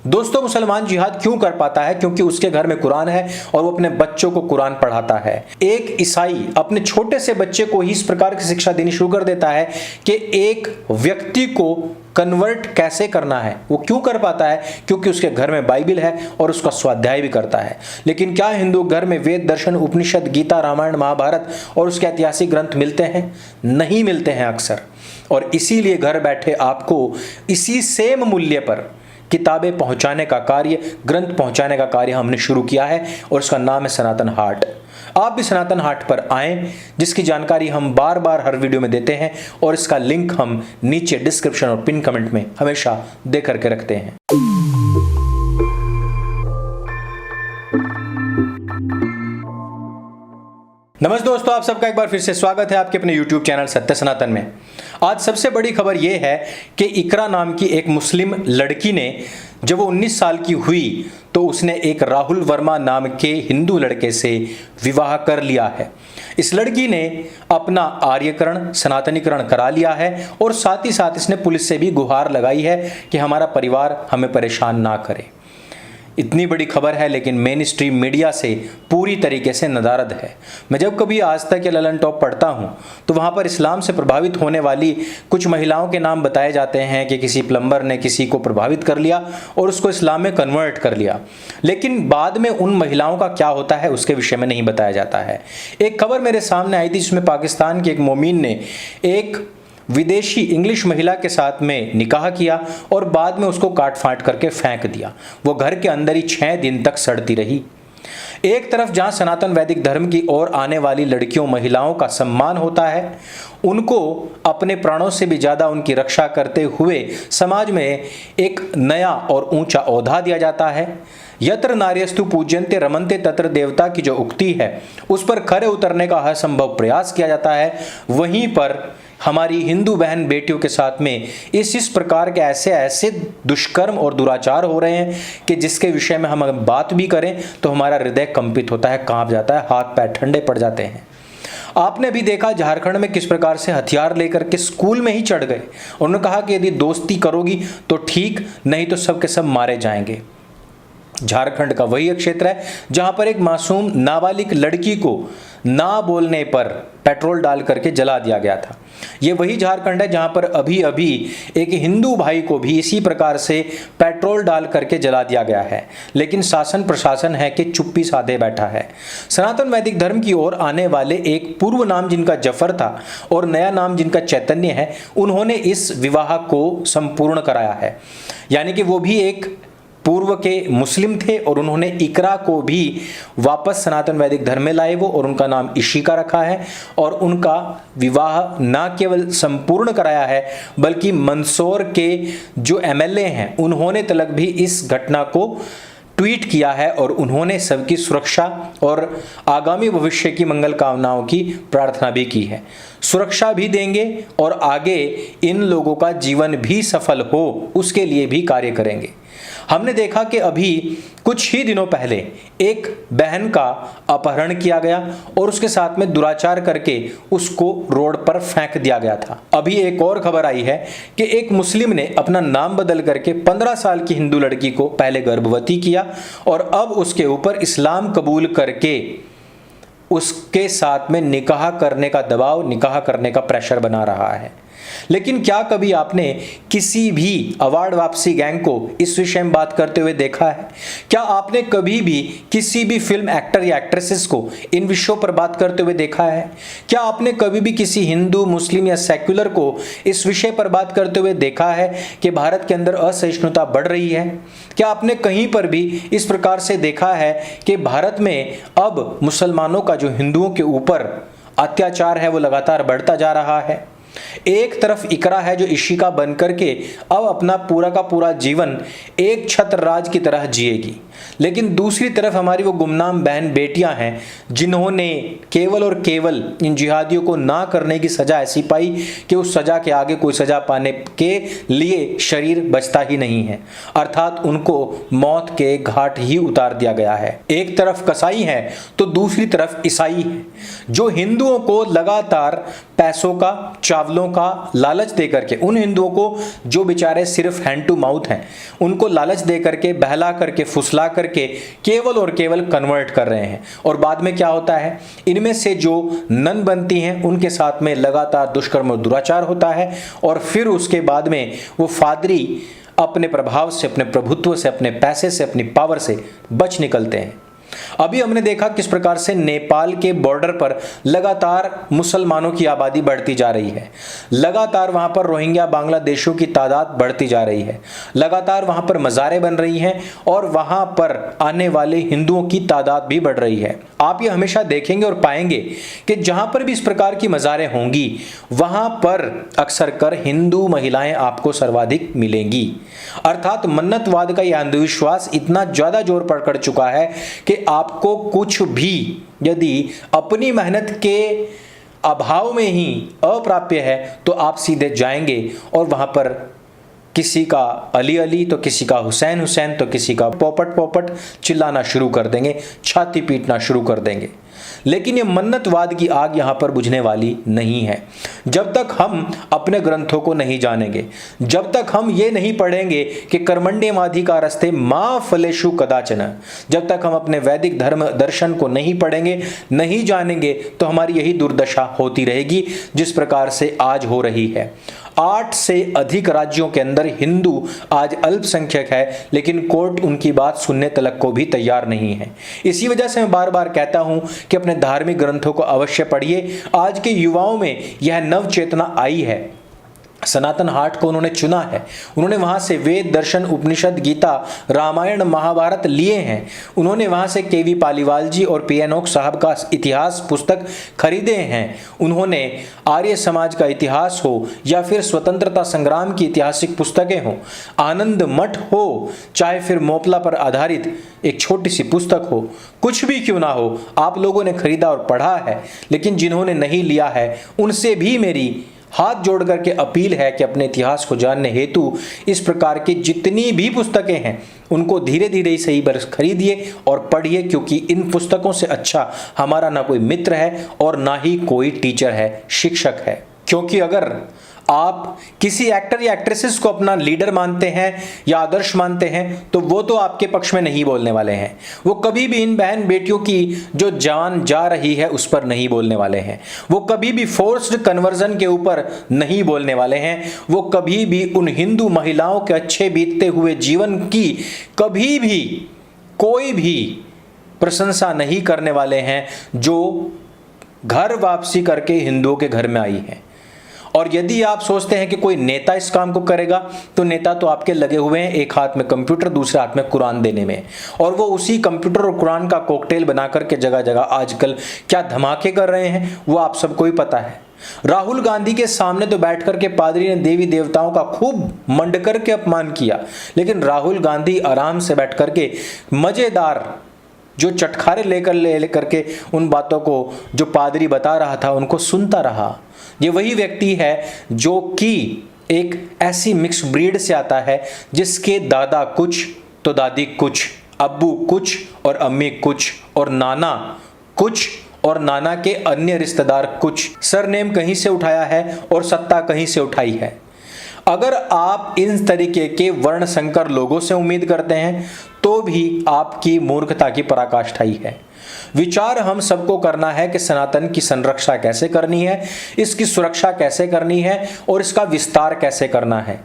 दोस्तों, मुसलमान जिहाद क्यों कर पाता है? क्योंकि उसके घर में कुरान है और वो अपने बच्चों को कुरान पढ़ाता है। एक ईसाई अपने छोटे से बच्चे को ही इस प्रकार की शिक्षा देनी शुरू कर देता है कि एक व्यक्ति को कन्वर्ट कैसे करना है। वो क्यों कर पाता है? क्योंकि उसके घर में बाइबल है और उसका स्वाध्याय भी करता है। लेकिन क्या हिंदू घर में वेद, दर्शन, उपनिषद, गीता, रामायण, महाभारत और उसके ऐतिहासिक ग्रंथ मिलते हैं? नहीं मिलते हैं अक्सर। और इसीलिए घर बैठे आपको इसी सेम मूल्य पर किताबें पहुंचाने का कार्य, ग्रंथ पहुंचाने का कार्य हमने शुरू किया है और उसका नाम है सनातन हाट। आप भी सनातन हाट पर आएं, जिसकी जानकारी हम बार बार हर वीडियो में देते हैं और इसका लिंक हम नीचे डिस्क्रिप्शन और पिन कमेंट में हमेशा दे करके रखते हैं। नमस्ते दोस्तों, आप सबका एक बार फिर से स्वागत है आपके अपने YouTube चैनल सत्य सनातन में। आज सबसे बड़ी खबर यह है कि इकरा नाम की एक मुस्लिम लड़की ने जब वो 19 साल की हुई तो उसने एक राहुल वर्मा नाम के हिंदू लड़के से विवाह कर लिया है। इस लड़की ने अपना आर्यकरण, सनातनीकरण करा लिया है और साथ ही साथ इसने पुलिस से भी गुहार लगाई है कि हमारा परिवार हमें परेशान ना करे। इतनी बड़ी खबर है लेकिन मेन स्ट्रीम मीडिया से पूरी तरीके से नदारद है। मैं जब कभी आज तक या ललन टॉप पढ़ता हूं तो वहां पर इस्लाम से प्रभावित होने वाली कुछ महिलाओं के नाम बताए जाते हैं कि किसी प्लम्बर ने किसी को प्रभावित कर लिया और उसको इस्लाम में कन्वर्ट कर लिया, लेकिन बाद में उन महिलाओं का क्या होता है उसके विषय में नहीं बताया जाता है। एक खबर मेरे सामने आई थी जिसमें पाकिस्तान के एक मोमिन ने एक विदेशी इंग्लिश महिला के साथ में निकाह किया और बाद में उसको काट फाट करके फेंक दिया। वो घर के अंदर ही 6 दिन तक सड़ती रही। एक तरफ जहां सनातन वैदिक धर्म की ओर आने वाली लड़कियों, महिलाओं का सम्मान होता है, उनको अपने प्राणों से भी ज्यादा उनकी रक्षा करते हुए समाज में एक नया और ऊंचा ओहदा दिया जाता है। यत्र नार्यस्तु पूज्यन्ते रमन्ते तत्र देवता की जो उक्ति है उस पर खरे उतरने का हर संभव प्रयास किया जाता है। वहीं पर हमारी हिंदू बहन बेटियों के साथ में इस प्रकार के ऐसे दुष्कर्म और दुराचार हो रहे हैं कि जिसके विषय में हम बात भी करें तो हमारा हृदय कंपित होता है, कांप जाता है, हाथ पैर ठंडे पड़ जाते हैं। आपने भी देखा झारखंड में किस प्रकार से हथियार लेकर के स्कूल में ही चढ़ गए। उन्होंने कहा कि यदि दोस्ती करोगी तो ठीक, नहीं तो सब के सब मारे जाएंगे। झारखंड का वही एक क्षेत्र है जहां पर एक मासूम नाबालिग लड़की को ना बोलने पर पेट्रोल डाल करके जला दिया गया था। ये वही झारखंड है जहां पर अभी अभी एक हिंदू भाई को भी इसी प्रकार से पेट्रोल डाल करके जला दिया गया है, लेकिन शासन प्रशासन है कि चुप्पी साधे बैठा है। सनातन वैदिक धर्म की ओर आने वाले एक पूर्व नाम जिनका जफर था और नया नाम जिनका चैतन्य है, उन्होंने इस विवाह को संपूर्ण कराया है। यानी कि वो भी एक पूर्व के मुस्लिम थे और उन्होंने इकरा को भी वापस सनातन वैदिक धर्म में लाए वो, और उनका नाम इशिका रखा है और उनका विवाह न केवल संपूर्ण कराया है बल्कि मंदसौर के जो एमएलए हैं उन्होंने तलक भी इस घटना को ट्वीट किया है और उन्होंने सबकी सुरक्षा और आगामी भविष्य की मंगल कामनाओं की प्रार्थना भी की है। सुरक्षा भी देंगे और आगे इन लोगों का जीवन भी सफल हो उसके लिए भी कार्य करेंगे। हमने देखा कि अभी कुछ ही दिनों पहले एक बहन का अपहरण किया गया और उसके साथ में दुराचार करके उसको रोड पर फेंक दिया गया था। अभी एक और खबर आई है कि एक मुस्लिम ने अपना नाम बदल करके 15 साल की हिंदू लड़की को पहले गर्भवती किया और अब उसके ऊपर इस्लाम कबूल करके उसके साथ में निकाह करने का दबाव, निकाह करने का प्रेशर बना रहा है। लेकिन क्या कभी आपने किसी भी अवार्ड वापसी गैंग को इस विषय में बात करते हुए देखा है? क्या आपने कभी भी किसी भी फिल्म एक्टर या एक्ट्रेसेस को इन विषयों पर बात करते हुए देखा है? क्या आपने कभी भी किसी हिंदू, मुस्लिम या सेक्युलर को इस विषय पर बात करते हुए देखा है कि भारत के अंदर असहिष्णुता बढ़ रही है? क्या आपने कहीं पर भी इस प्रकार से देखा है कि भारत में अब मुसलमानों का जो हिंदुओं के ऊपर अत्याचार है वो लगातार बढ़ता जा रहा है? एक तरफ इकरा है जो इशिका बन करके अब अपना पूरा का पूरा जीवन एक छत्र राज की तरह जिएगी, लेकिन दूसरी तरफ हमारी वो गुमनाम बहन बेटियां हैं जिन्होंने केवल और केवल इन जिहादियों को ना करने की सजा ऐसी पाई कि उस सजा के आगे कोई सजा पाने के लिए शरीर बचता ही नहीं है, अर्थात उनको मौत के घाट ही उतार दिया गया है। एक तरफ कसाई है तो दूसरी तरफ ईसाई है जो हिंदुओं को लगातार पैसों का, चावलों का लालच दे करके, उन हिंदुओं को जो बेचारे सिर्फ हैंड टू माउथ हैं, उनको लालच दे करके, बहला करके, फुसला करके केवल और केवल कन्वर्ट कर रहे हैं। और बाद में क्या होता है, इनमें से जो नन बनती हैं उनके साथ में लगातार दुष्कर्म और दुराचार होता है, और फिर उसके बाद में वो फादरी अपने प्रभाव से, अपने प्रभुत्व से, अपने पैसे से, अपनी पावर से बच निकलते हैं। अभी हमने देखा किस प्रकार से नेपाल के बॉर्डर पर लगातार मुसलमानों की आबादी बढ़ती जा रही है, लगातार वहां पर रोहिंग्या बांग्लादेशियों की तादाद बढ़ती जा रही है, लगातार वहां पर मज़ारें बन रही हैं और वहां पर आने वाले हिंदुओं की तादाद भी बढ़ रही है। आप ये हमेशा देखेंगे और पाएंगे कि जहां पर भी इस प्रकार की मज़ारें होंगी वहां पर अक्सर कर हिंदू महिलाएं आपको सर्वाधिक मिलेंगी। अर्थात मन्नतवाद का यह अंधविश्वास इतना ज्यादा जोर पकड़ चुका है कि आपको कुछ भी यदि अपनी मेहनत के अभाव में ही अप्राप्य है तो आप सीधे जाएंगे और वहां पर किसी का अली अली तो किसी का हुसैन हुसैन तो किसी का पोपट पोपट चिल्लाना शुरू कर देंगे, छाती पीटना शुरू कर देंगे। लेकिन ये मन्नतवाद की आग यहाँ पर बुझने वाली नहीं है। जब तक हम अपने ग्रंथों को नहीं जानेंगे, जब तक हम ये नहीं पढ़ेंगे कि कर्मण्येवाधिकारस्ते मा फलेषु कदाचन, जब तक हम अपने वैदिक धर्म दर्शन को नहीं पढ़ेंगे, नहीं जानेंगे, तो हमारी यही दुर्दशा होती रहेगी जिस प्रकार से आज हो रही है। 8 से अधिक राज्यों के अंदर हिंदू आज अल्पसंख्यक है, लेकिन कोर्ट उनकी बात सुनने तलक को भी तैयार नहीं है। इसी वजह से मैं बार बार कहता हूं कि अपने धार्मिक ग्रंथों को अवश्य पढ़िए। आज के युवाओं में यह नव चेतना आई है, सनातन हाट को उन्होंने चुना है, उन्होंने वहां से वेद दर्शन उपनिषद गीता रामायण महाभारत लिए हैं, उन्होंने वहां से केवी पालीवाल जी और पी.एन. ओक साहब का इतिहास पुस्तक खरीदे हैं, उन्होंने आर्य समाज का इतिहास हो या फिर स्वतंत्रता संग्राम की ऐतिहासिक पुस्तकें हो, आनंद मठ हो, चाहे फिर मोपला पर आधारित एक छोटी सी पुस्तक हो, कुछ भी क्यों ना हो, आप लोगों ने खरीदा और पढ़ा है। लेकिन जिन्होंने नहीं लिया है उनसे भी मेरी हाथ जोड़ करके अपील है कि अपने इतिहास को जानने हेतु इस प्रकार की जितनी भी पुस्तकें हैं उनको धीरे धीरे ही सही बरस खरीदिए और पढ़िए, क्योंकि इन पुस्तकों से अच्छा हमारा ना कोई मित्र है और ना ही कोई टीचर है, शिक्षक है। क्योंकि अगर आप किसी एक्टर या एक्ट्रेसेस को अपना लीडर मानते हैं या आदर्श मानते हैं तो वो तो आपके पक्ष में नहीं बोलने वाले हैं, वो कभी भी इन बहन बेटियों की जो जान जा रही है उस पर नहीं बोलने वाले हैं, वो कभी भी फोर्स्ड कन्वर्जन के ऊपर नहीं बोलने वाले हैं, वो कभी भी उन हिंदू महिलाओं के अच्छे बीतते हुए जीवन की कभी भी कोई भी प्रशंसा नहीं करने वाले हैं जो घर वापसी करके हिंदुओं के घर में आई है। और यदि आप सोचते हैं कि कोई नेता इस काम को करेगा तो नेता तो आपके लगे हुए हैं एक हाथ में कंप्यूटर दूसरे हाथ में कुरान देने में, और वो उसी कंप्यूटर और कुरान का कॉकटेल बना करके जगह जगह आजकल क्या धमाके कर रहे हैं वो आप सबको ही पता है। राहुल गांधी के सामने तो बैठ करके पादरी ने देवी देवताओं का खूब मंड करके अपमान किया, लेकिन राहुल गांधी आराम से बैठ करके मजेदार जो चटखारे लेकर के उन बातों को जो पादरी बता रहा था उनको सुनता रहा। ये वही व्यक्ति है जो कि एक ऐसी मिक्स ब्रीड से आता है जिसके दादा कुछ तो दादी कुछ, अब्बू कुछ और अम्मी कुछ और नाना कुछ और नाना के अन्य रिश्तेदार कुछ, सरनेम कहीं से उठाया है और सत्ता कहीं से उठाई है। अगर आप इन तरीके के वर्ण संकर लोगों से उम्मीद करते हैं तो भी आपकी मूर्खता की पराकाष्ठा ही है। विचार हम सबको करना है कि सनातन की संरक्षा कैसे करनी है, इसकी सुरक्षा कैसे करनी है और इसका विस्तार कैसे करना है।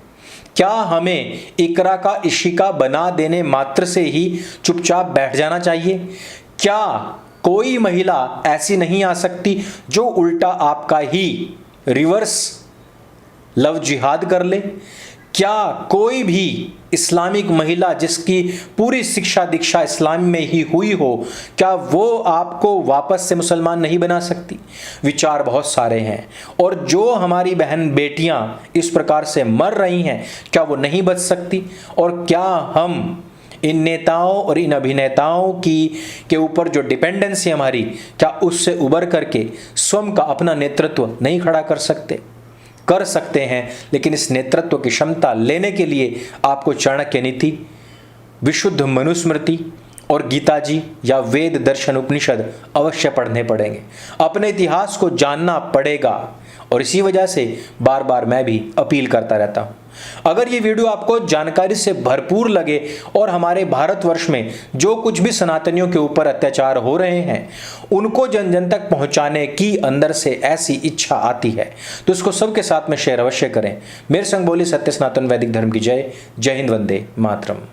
क्या हमें इकरा का इशिका बना देने मात्र से ही चुपचाप बैठ जाना चाहिए? क्या कोई महिला ऐसी नहीं आ सकती जो उल्टा आपका ही रिवर्स लव जिहाद कर ले? क्या कोई भी इस्लामिक महिला जिसकी पूरी शिक्षा दीक्षा इस्लाम में ही हुई हो, क्या वो आपको वापस से मुसलमान नहीं बना सकती? विचार बहुत सारे हैं, और जो हमारी बहन बेटियां इस प्रकार से मर रही हैं क्या वो नहीं बच सकती? और क्या हम इन नेताओं और इन अभिनेताओं के ऊपर जो डिपेंडेंसी हमारी, क्या उससे उबर करके स्वयं का अपना नेतृत्व नहीं खड़ा कर सकते? कर सकते हैं, लेकिन इस नेतृत्व की क्षमता लेने के लिए आपको चाणक्य नीति, विशुद्ध मनुस्मृति और गीता जी या वेद दर्शन उपनिषद अवश्य पढ़ने पड़ेंगे। अपने इतिहास को जानना पड़ेगा और इसी वजह से बार बार मैं भी अपील करता रहता हूं। अगर ये वीडियो आपको जानकारी से भरपूर लगे और हमारे भारतवर्ष में जो कुछ भी सनातनियों के ऊपर अत्याचार हो रहे हैं उनको जन जन तक पहुंचाने की अंदर से ऐसी इच्छा आती है तो इसको सबके साथ में शेयर अवश्य करें। मेरे संग बोली सत्य सनातन वैदिक धर्म की जय। जय हिंद, वंदे मातरम।